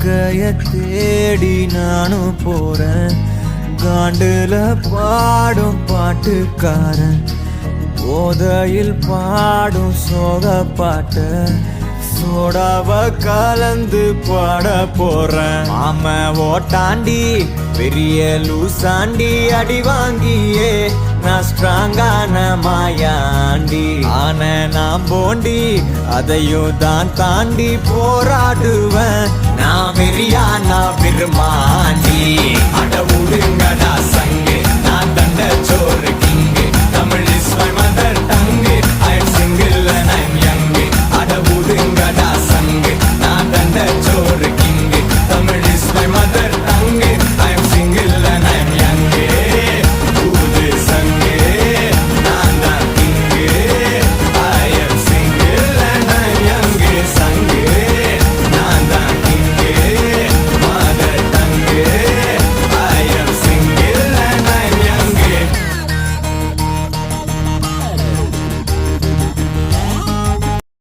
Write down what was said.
வாழ்க்கைய தேடி நானும் போறேன். காண்டுல பாடும் பாட்டுக்காரன் போதையில் பாடும் சோக பாட்ட சோடாவ கலந்து பாட போறேன். ஆம ஓட்டாண்டி பெரிய லூசாண்டி அடி வாங்கியே நான் ஸ்ட்ராங்கான மாயாண்டி ஆன நான் போண்டி அதையும் தான் தாண்டி போராடுவேன். நான் வெறியா நான் பெருமாண்டி அட உருங்கடா சங்க